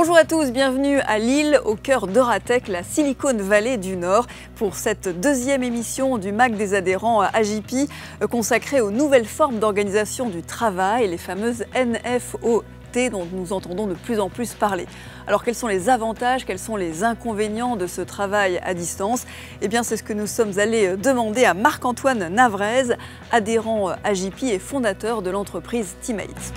Bonjour à tous, bienvenue à Lille, au cœur d'Euratech, la Silicon Valley du Nord, pour cette deuxième émission du MAC des adhérents AJP, consacrée aux nouvelles formes d'organisation du travail, les fameuses NFOT dont nous entendons de plus en plus parler. Alors quels sont les avantages, quels sont les inconvénients de ce travail à distance? Eh bien c'est ce que nous sommes allés demander à Marc-Antoine Navrez, adhérent AJP et fondateur de l'entreprise Teammates.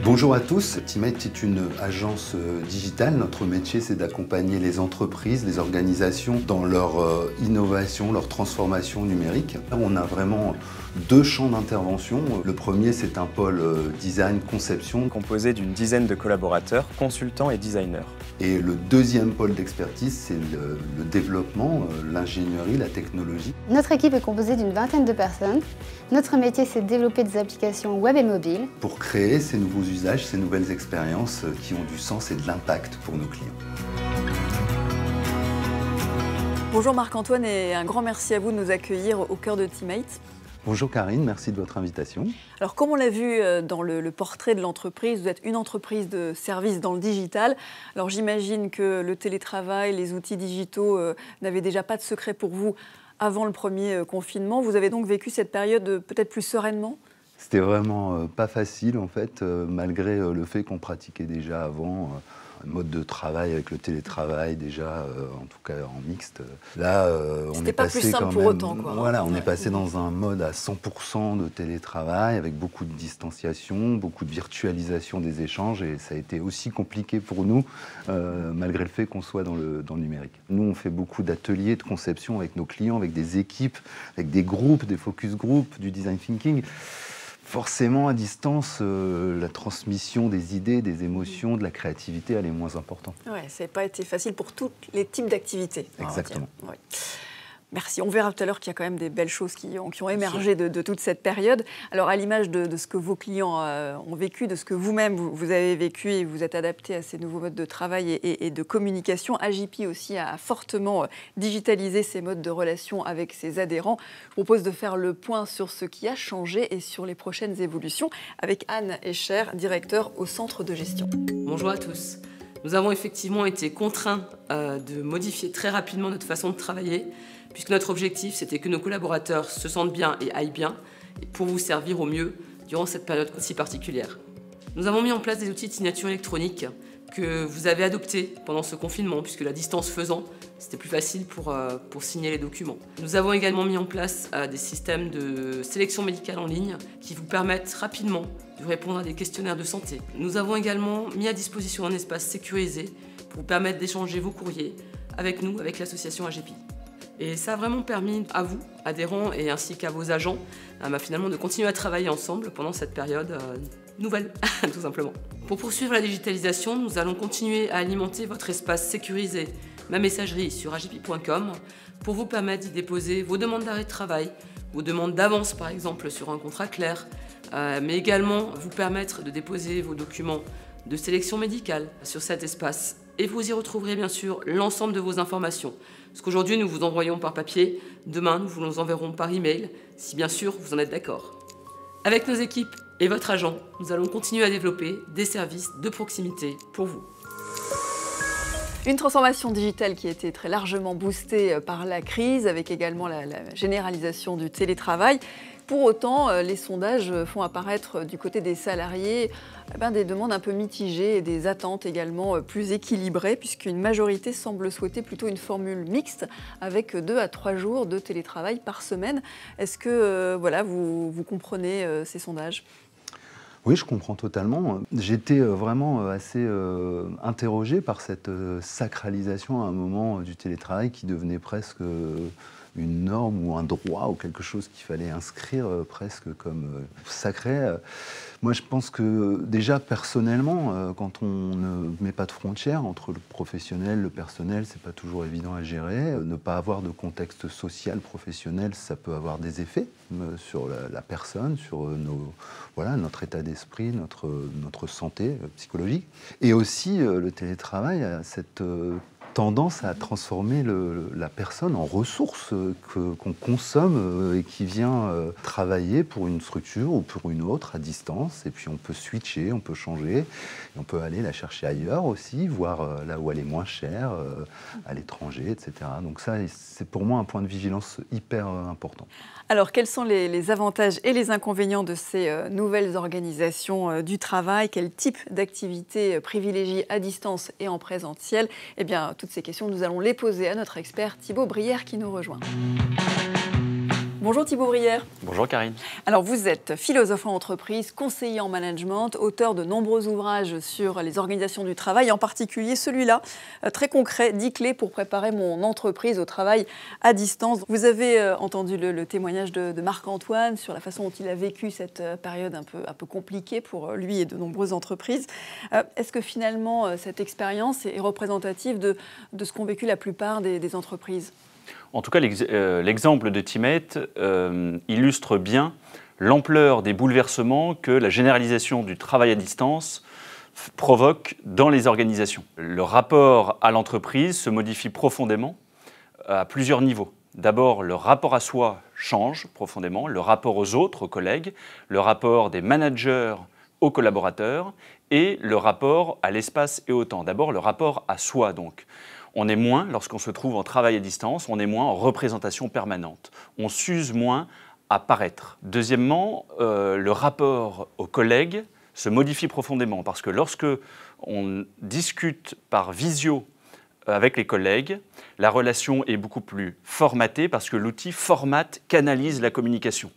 Bonjour à tous, Teammates est une agence digitale. Notre métier, c'est d'accompagner les entreprises, les organisations dans leur innovation, leur transformation numérique. On a vraiment deux champs d'intervention. Le premier, c'est un pôle design, conception, composé d'une dizaine de collaborateurs, consultants et designers. Et le deuxième pôle d'expertise, c'est le développement, l'ingénierie, la technologie. Notre équipe est composée d'une vingtaine de personnes. Notre métier, c'est de développer des applications web et mobiles. Pour créer ces nouveaux usages, ces nouvelles expériences qui ont du sens et de l'impact pour nos clients. Bonjour Marc-Antoine et un grand merci à vous de nous accueillir au cœur de Teammates. Bonjour Karine, merci de votre invitation. Alors comme on l'a vu dans le portrait de l'entreprise, vous êtes une entreprise de services dans le digital. Alors j'imagine que le télétravail, les outils digitaux n'avaient déjà pas de secret pour vous avant le premier confinement. Vous avez donc vécu cette période peut-être plus sereinement ? C'était vraiment pas facile en fait, malgré le fait qu'on pratiquait déjà avant un mode de travail avec le télétravail déjà, en tout cas en mixte. Là, on est pas passé plus simple quand pour même, autant, quoi. Voilà, on est passé dans un mode à 100% de télétravail avec beaucoup de distanciation, beaucoup de virtualisation des échanges et ça a été aussi compliqué pour nous, malgré le fait qu'on soit dans le numérique. Nous, on fait beaucoup d'ateliers de conception avec nos clients, avec des équipes, avec des groupes, des focus groups, du design thinking. Forcément, à distance, la transmission des idées, des émotions, de la créativité, elle est moins importante. Oui, ça n'a pas été facile pour tous les types d'activités. Exactement. Oui. Merci. On verra tout à l'heure qu'il y a quand même des belles choses qui ont émergé de toute cette période. Alors, à l'image de ce que vos clients ont vécu, de ce que vous-même, vous avez vécu et vous êtes adapté à ces nouveaux modes de travail et de communication, AJP aussi a fortement digitalisé ses modes de relation avec ses adhérents. Je propose de faire le point sur ce qui a changé et sur les prochaines évolutions avec Anne Escher, directeur au centre de gestion. Bonjour à tous. Nous avons effectivement été contraints de modifier très rapidement notre façon de travailler, puisque notre objectif, c'était que nos collaborateurs se sentent bien et aillent bien, et pour vous servir au mieux durant cette période si particulière. Nous avons mis en place des outils de signature électronique que vous avez adoptés pendant ce confinement, puisque la distance faisant, c'était plus facile pour signer les documents. Nous avons également mis en place des systèmes de sélection médicale en ligne qui vous permettent rapidement de répondre à des questionnaires de santé. Nous avons également mis à disposition un espace sécurisé pour vous permettre d'échanger vos courriers avec nous, avec l'association AJP. Et ça a vraiment permis à vous, adhérents, et ainsi qu'à vos agents, finalement de continuer à travailler ensemble pendant cette période nouvelle, tout simplement. Pour poursuivre la digitalisation, nous allons continuer à alimenter votre espace sécurisé, ma messagerie sur ajp.com, pour vous permettre d'y déposer vos demandes d'arrêt de travail, vos demandes d'avance par exemple sur un contrat clair, mais également vous permettre de déposer vos documents de sélection médicale sur cet espace. Et vous y retrouverez bien sûr l'ensemble de vos informations. Ce qu'aujourd'hui nous vous envoyons par papier, demain nous vous les enverrons par email, si bien sûr vous en êtes d'accord. Avec nos équipes et votre agent, nous allons continuer à développer des services de proximité pour vous. Une transformation digitale qui a été très largement boostée par la crise, avec également la généralisation du télétravail. Pour autant, les sondages font apparaître du côté des salariés des demandes un peu mitigées et des attentes également plus équilibrées, puisqu'une majorité semble souhaiter plutôt une formule mixte avec 2 à 3 jours de télétravail par semaine. Est-ce que vous comprenez ces sondages ? Oui, je comprends totalement. J'étais vraiment assez interrogé par cette sacralisation à un moment du télétravail qui devenait presque une norme ou un droit ou quelque chose qu'il fallait inscrire presque comme sacré. Moi, je pense que déjà, personnellement, quand on ne met pas de frontières entre le professionnel et le personnel, c'est pas toujours évident à gérer. Ne pas avoir de contexte social, professionnel, ça peut avoir des effets sur la personne, sur notre état d'esprit, notre santé psychologique. Et aussi, le télétravail a cette tendance à transformer la personne en ressource qu'on consomme et qui vient travailler pour une structure ou pour une autre à distance. Et puis on peut switcher, on peut changer, et on peut aller la chercher ailleurs aussi, voir là où elle est moins chère, à l'étranger, etc. Donc ça, c'est pour moi un point de vigilance hyper important. Alors, quels sont les avantages et les inconvénients de ces nouvelles organisations du travail? Quel type d'activité privilégier à distance et en présentiel? Eh bien, toutes ces questions, nous allons les poser à notre expert Thibaut Brière qui nous rejoint. Bonjour Thibaut Brière. Bonjour Karine. Alors vous êtes philosophe en entreprise, conseiller en management, auteur de nombreux ouvrages sur les organisations du travail, en particulier celui-là, très concret, 10 clés pour préparer mon entreprise au travail à distance. Vous avez entendu le témoignage de Marc-Antoine sur la façon dont il a vécu cette période un peu compliquée pour lui et de nombreuses entreprises. Est-ce que finalement cette expérience est représentative de ce qu'ont vécu la plupart des entreprises ? En tout cas, l'exemple de Timet illustre bien l'ampleur des bouleversements que la généralisation du travail à distance provoque dans les organisations. Le rapport à l'entreprise se modifie profondément à plusieurs niveaux. D'abord, le rapport à soi change profondément, le rapport aux autres, aux collègues, le rapport des managers aux collaborateurs et le rapport à l'espace et au temps. D'abord, le rapport à soi, donc. On est moins, lorsqu'on se trouve en travail à distance, on est moins en représentation permanente. On s'use moins à paraître. Deuxièmement, le rapport aux collègues se modifie profondément parce que lorsque on discute par visio avec les collègues, la relation est beaucoup plus formatée parce que l'outil formate, canalise la communication.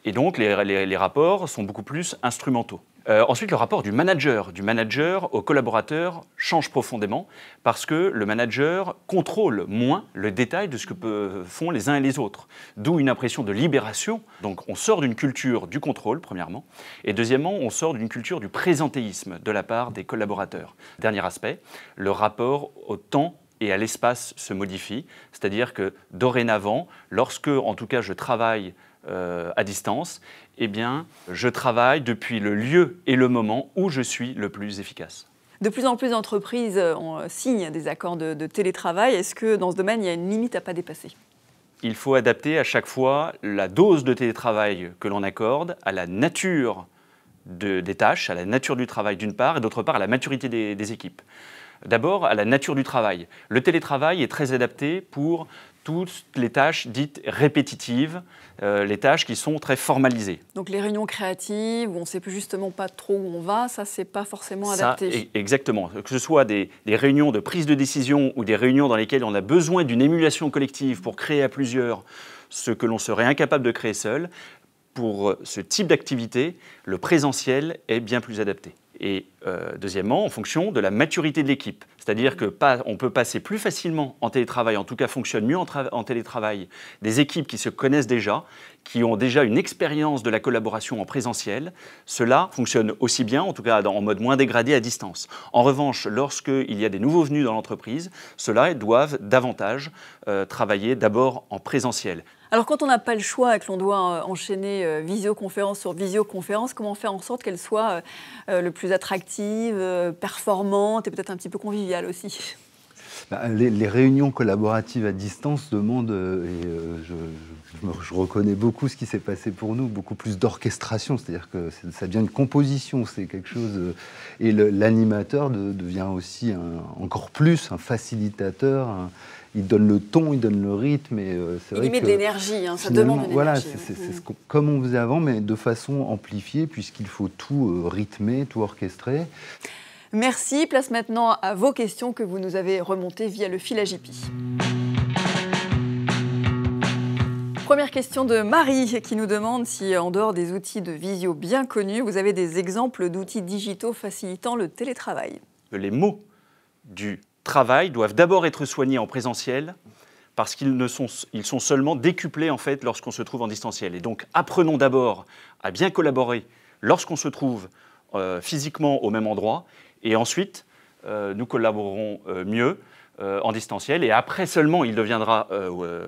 Et donc les rapports sont beaucoup plus instrumentaux. Ensuite, le rapport du manager au collaborateur change profondément parce que le manager contrôle moins le détail de ce que font les uns et les autres. D'où une impression de libération. Donc on sort d'une culture du contrôle, premièrement, et deuxièmement, on sort d'une culture du présentéisme de la part des collaborateurs. Dernier aspect, le rapport au temps et à l'espace se modifie, c'est-à-dire que dorénavant, lorsque, en tout cas, je travaille à distance, eh bien, je travaille depuis le lieu et le moment où je suis le plus efficace. De plus en plus d'entreprises signent des accords de télétravail. Est-ce que dans ce domaine, il y a une limite à ne pas dépasser ? Il faut adapter à chaque fois la dose de télétravail que l'on accorde à la nature des tâches, à la nature du travail d'une part, et d'autre part à la maturité des équipes. D'abord, à la nature du travail. Le télétravail est très adapté pour toutes les tâches dites répétitives, les tâches qui sont très formalisées. Donc les réunions créatives, où on ne sait plus justement pas trop où on va, ça, c'est pas forcément adapté. Exactement. Que ce soit des réunions de prise de décision ou des réunions dans lesquelles on a besoin d'une émulation collective pour créer à plusieurs ce que l'on serait incapable de créer seul, pour ce type d'activité, le présentiel est bien plus adapté. Et deuxièmement, en fonction de la maturité de l'équipe. C'est-à-dire qu'on peut passer plus facilement en télétravail, en tout cas fonctionne mieux en télétravail, des équipes qui se connaissent déjà, qui ont déjà une expérience de la collaboration en présentiel. Cela fonctionne aussi bien, en tout cas en mode moins dégradé à distance. En revanche, lorsqu'il y a des nouveaux venus dans l'entreprise, ceux-là doivent davantage travailler d'abord en présentiel. Alors quand on n'a pas le choix et que l'on doit enchaîner visioconférence sur visioconférence, comment faire en sorte qu'elle soit le plus attractive, performante et peut-être un petit peu conviviale aussi ? Les réunions collaboratives à distance demandent, et je reconnais beaucoup ce qui s'est passé pour nous, beaucoup plus d'orchestration, c'est-à-dire que ça devient une composition, c'est quelque chose, et l'animateur devient aussi encore plus un facilitateur, il donne le ton, il donne le rythme. Et c'est vrai il met de l'énergie, ça demande de l'énergie. Voilà, comme on faisait avant, mais de façon amplifiée, puisqu'il faut tout rythmer, tout orchestrer. Merci. Place maintenant à vos questions que vous nous avez remontées via le fil AJPI. Première question de Marie qui nous demande si, en dehors des outils de visio bien connus, vous avez des exemples d'outils digitaux facilitant le télétravail. Les mots du travail doivent d'abord être soignés en présentiel parce qu'ils sont seulement décuplés en fait lorsqu'on se trouve en distanciel. Et donc apprenons d'abord à bien collaborer lorsqu'on se trouve physiquement au même endroit et ensuite nous collaborerons mieux en distanciel et après seulement il deviendra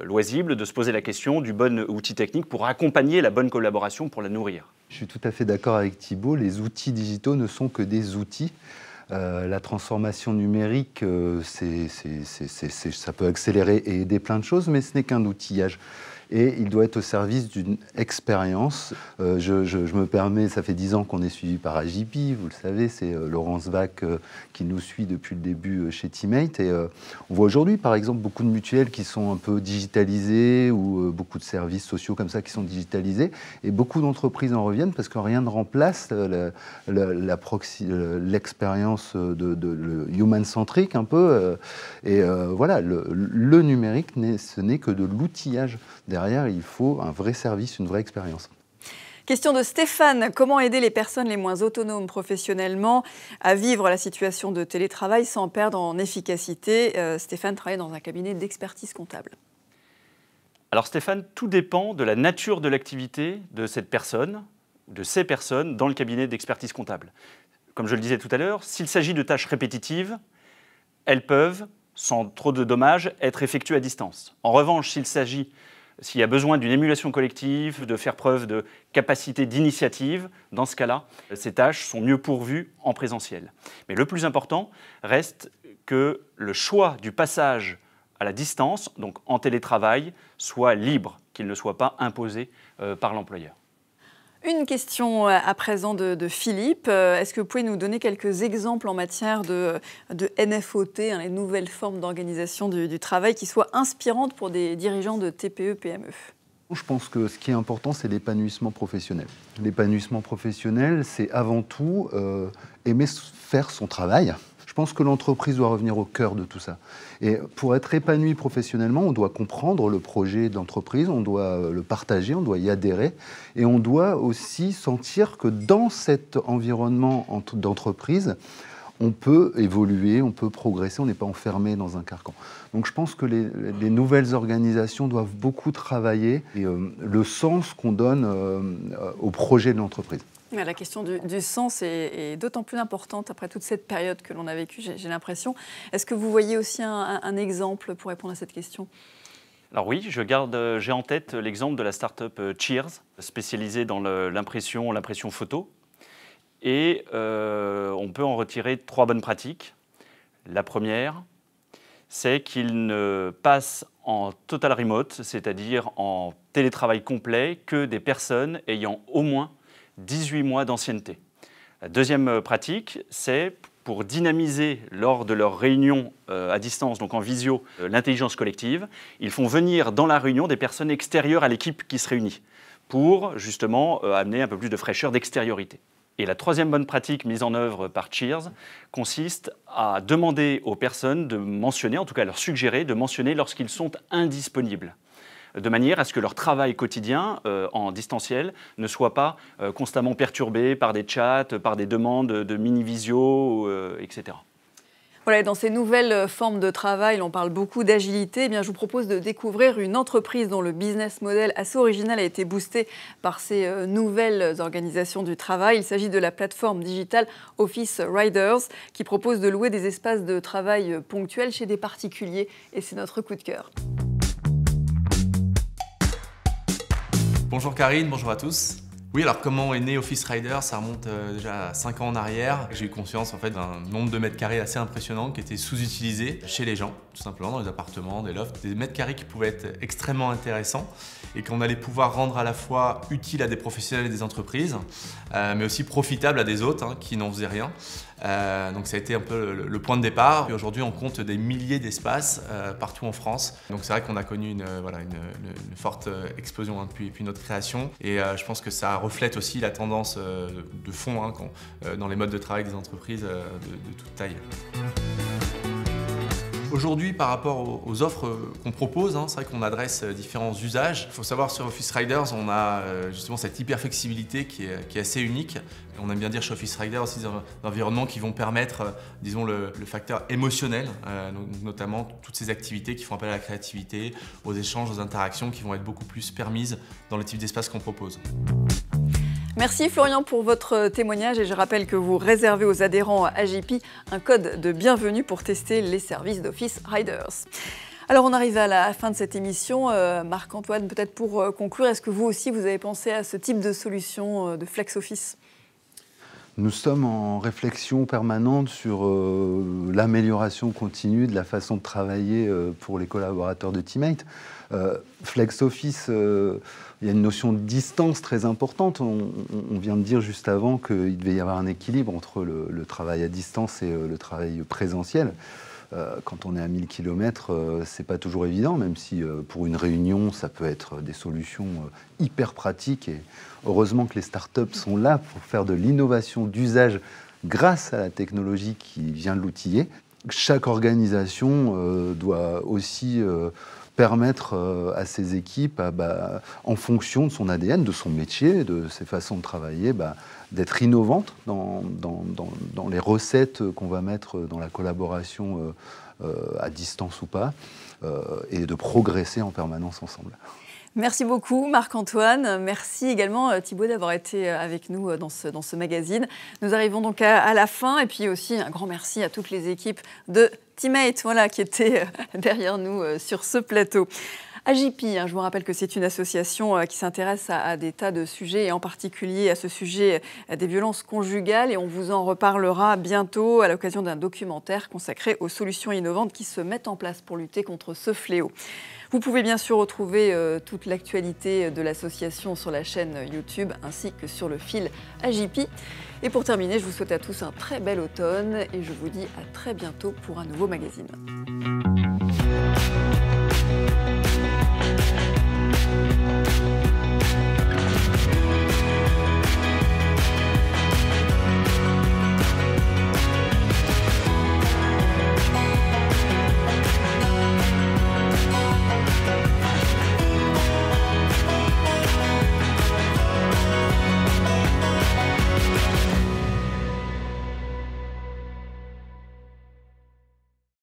loisible de se poser la question du bon outil technique pour accompagner la bonne collaboration, pour la nourrir. Je suis tout à fait d'accord avec Thibaut, les outils digitaux ne sont que des outils. La transformation numérique, ça peut accélérer et aider plein de choses, mais ce n'est qu'un outillage. Et il doit être au service d'une expérience. Je me permets, ça fait 10 ans qu'on est suivi par AJP, vous le savez, c'est Laurence Vac qui nous suit depuis le début chez Teammate. Et on voit aujourd'hui, par exemple, beaucoup de mutuelles qui sont un peu digitalisées ou beaucoup de services sociaux comme ça qui sont digitalisés. Et beaucoup d'entreprises en reviennent parce que rien ne remplace l'expérience de human-centric un peu. Voilà, le numérique, ce n'est que de l'outillage. Derrière, il faut un vrai service, une vraie expérience. Question de Stéphane. Comment aider les personnes les moins autonomes professionnellement à vivre la situation de télétravail sans perdre en efficacité? Stéphane travaille dans un cabinet d'expertise comptable. Alors Stéphane, tout dépend de la nature de l'activité de cette personne, de ces personnes dans le cabinet d'expertise comptable. Comme je le disais tout à l'heure, s'il s'agit de tâches répétitives, elles peuvent, sans trop de dommages, être effectuées à distance. En revanche, s'il y a besoin d'une émulation collective, de faire preuve de capacité d'initiative, dans ce cas-là, ces tâches sont mieux pourvues en présentiel. Mais le plus important reste que le choix du passage à la distance, donc en télétravail, soit libre, qu'il ne soit pas imposé par l'employeur. Une question à présent de Philippe. Est-ce que vous pouvez nous donner quelques exemples en matière de NFOT, les nouvelles formes d'organisation du travail, qui soient inspirantes pour des dirigeants de TPE-PME? Je pense que ce qui est important, c'est l'épanouissement professionnel. L'épanouissement professionnel, c'est avant tout aimer faire son travail. Je pense que l'entreprise doit revenir au cœur de tout ça. Et pour être épanoui professionnellement, on doit comprendre le projet d'entreprise, on doit le partager, on doit y adhérer. Et on doit aussi sentir que dans cet environnement d'entreprise, on peut évoluer, on peut progresser, on n'est pas enfermé dans un carcan. Donc je pense que les nouvelles organisations doivent beaucoup travailler et, le sens qu'on donne au projet de l'entreprise. La question du sens est d'autant plus importante après toute cette période que l'on a vécue, j'ai l'impression. Est-ce que vous voyez aussi un exemple pour répondre à cette question? Alors oui, j'ai en tête l'exemple de la start-up Cheers, spécialisée dans l'impression photo. Et on peut en retirer 3 bonnes pratiques. La première, c'est qu'ils ne passent en total remote, c'est-à-dire en télétravail complet, que des personnes ayant au moins 18 mois d'ancienneté. La deuxième pratique, c'est pour dynamiser lors de leurs réunions à distance, donc en visio, l'intelligence collective, ils font venir dans la réunion des personnes extérieures à l'équipe qui se réunit pour justement amener un peu plus de fraîcheur, d'extériorité. Et la troisième bonne pratique mise en œuvre par Cheers consiste à demander aux personnes de mentionner, en tout cas leur suggérer de mentionner lorsqu'ils sont indisponibles, de manière à ce que leur travail quotidien en distanciel ne soit pas constamment perturbé par des chats, par des demandes de mini-visio, etc. Voilà, dans ces nouvelles formes de travail, on parle beaucoup d'agilité. Eh bien, je vous propose de découvrir une entreprise dont le business model assez original a été boosté par ces nouvelles organisations du travail. Il s'agit de la plateforme digitale Office Riders qui propose de louer des espaces de travail ponctuels chez des particuliers. Et c'est notre coup de cœur. Bonjour Karine, bonjour à tous. Oui, alors comment est né Office Rider? Ça remonte déjà à 5 ans en arrière. J'ai eu conscience en fait d'un nombre de mètres carrés assez impressionnant qui était sous-utilisé chez les gens, tout simplement dans les appartements, des lofts, des mètres carrés qui pouvaient être extrêmement intéressants et qu'on allait pouvoir rendre à la fois utile à des professionnels et des entreprises, mais aussi profitable à des autres qui n'en faisaient rien. Donc ça a été un peu le point de départ. Et aujourd'hui, on compte des milliers d'espaces partout en France. Donc c'est vrai qu'on a connu une forte explosion depuis notre création. Et je pense que ça reflète aussi la tendance de fond dans les modes de travail des entreprises de toute taille. Aujourd'hui, par rapport aux offres qu'on propose, c'est vrai qu'on adresse différents usages. Il faut savoir sur Office Riders, on a justement cette hyper flexibilité qui est assez unique. Et on aime bien dire chez Office Riders aussi des environnements qui vont permettre, disons, le facteur émotionnel, notamment toutes ces activités qui font appel à la créativité, aux échanges, aux interactions qui vont être beaucoup plus permises dans le type d'espace qu'on propose. Merci Florian pour votre témoignage et je rappelle que vous réservez aux adhérents AJP un code de bienvenue pour tester les services d'Office Riders. Alors on arrive à la fin de cette émission. Marc-Antoine, peut-être pour conclure, est-ce que vous aussi vous avez pensé à ce type de solution de flex office ? Nous sommes en réflexion permanente sur l'amélioration continue de la façon de travailler pour les collaborateurs de Teammate. FlexOffice, il y a une notion de distance très importante. On vient de dire juste avant qu'il devait y avoir un équilibre entre le travail à distance et le travail présentiel. Quand on est à 1000 km, c'est pas toujours évident, même si pour une réunion, ça peut être des solutions hyper pratiques. Et heureusement que les startups sont là pour faire de l'innovation d'usage grâce à la technologie qui vient de l'outiller. Chaque organisation doit aussi permettre à ses équipes, en fonction de son ADN, de son métier, de ses façons de travailler, d'être innovantes dans les recettes qu'on va mettre dans la collaboration à distance ou pas, et de progresser en permanence ensemble. Merci beaucoup Marc-Antoine. Merci également Thibaut d'avoir été avec nous dans ce magazine. Nous arrivons donc à la fin, et puis aussi un grand merci à toutes les équipes de Teammate qui étaient derrière nous sur ce plateau. AJP, je vous rappelle que c'est une association qui s'intéresse à des tas de sujets, et en particulier à ce sujet des violences conjugales, et on vous en reparlera bientôt à l'occasion d'un documentaire consacré aux solutions innovantes qui se mettent en place pour lutter contre ce fléau. Vous pouvez bien sûr retrouver toute l'actualité de l'association sur la chaîne YouTube ainsi que sur le fil AJP. Et pour terminer, je vous souhaite à tous un très bel automne et je vous dis à très bientôt pour un nouveau magazine.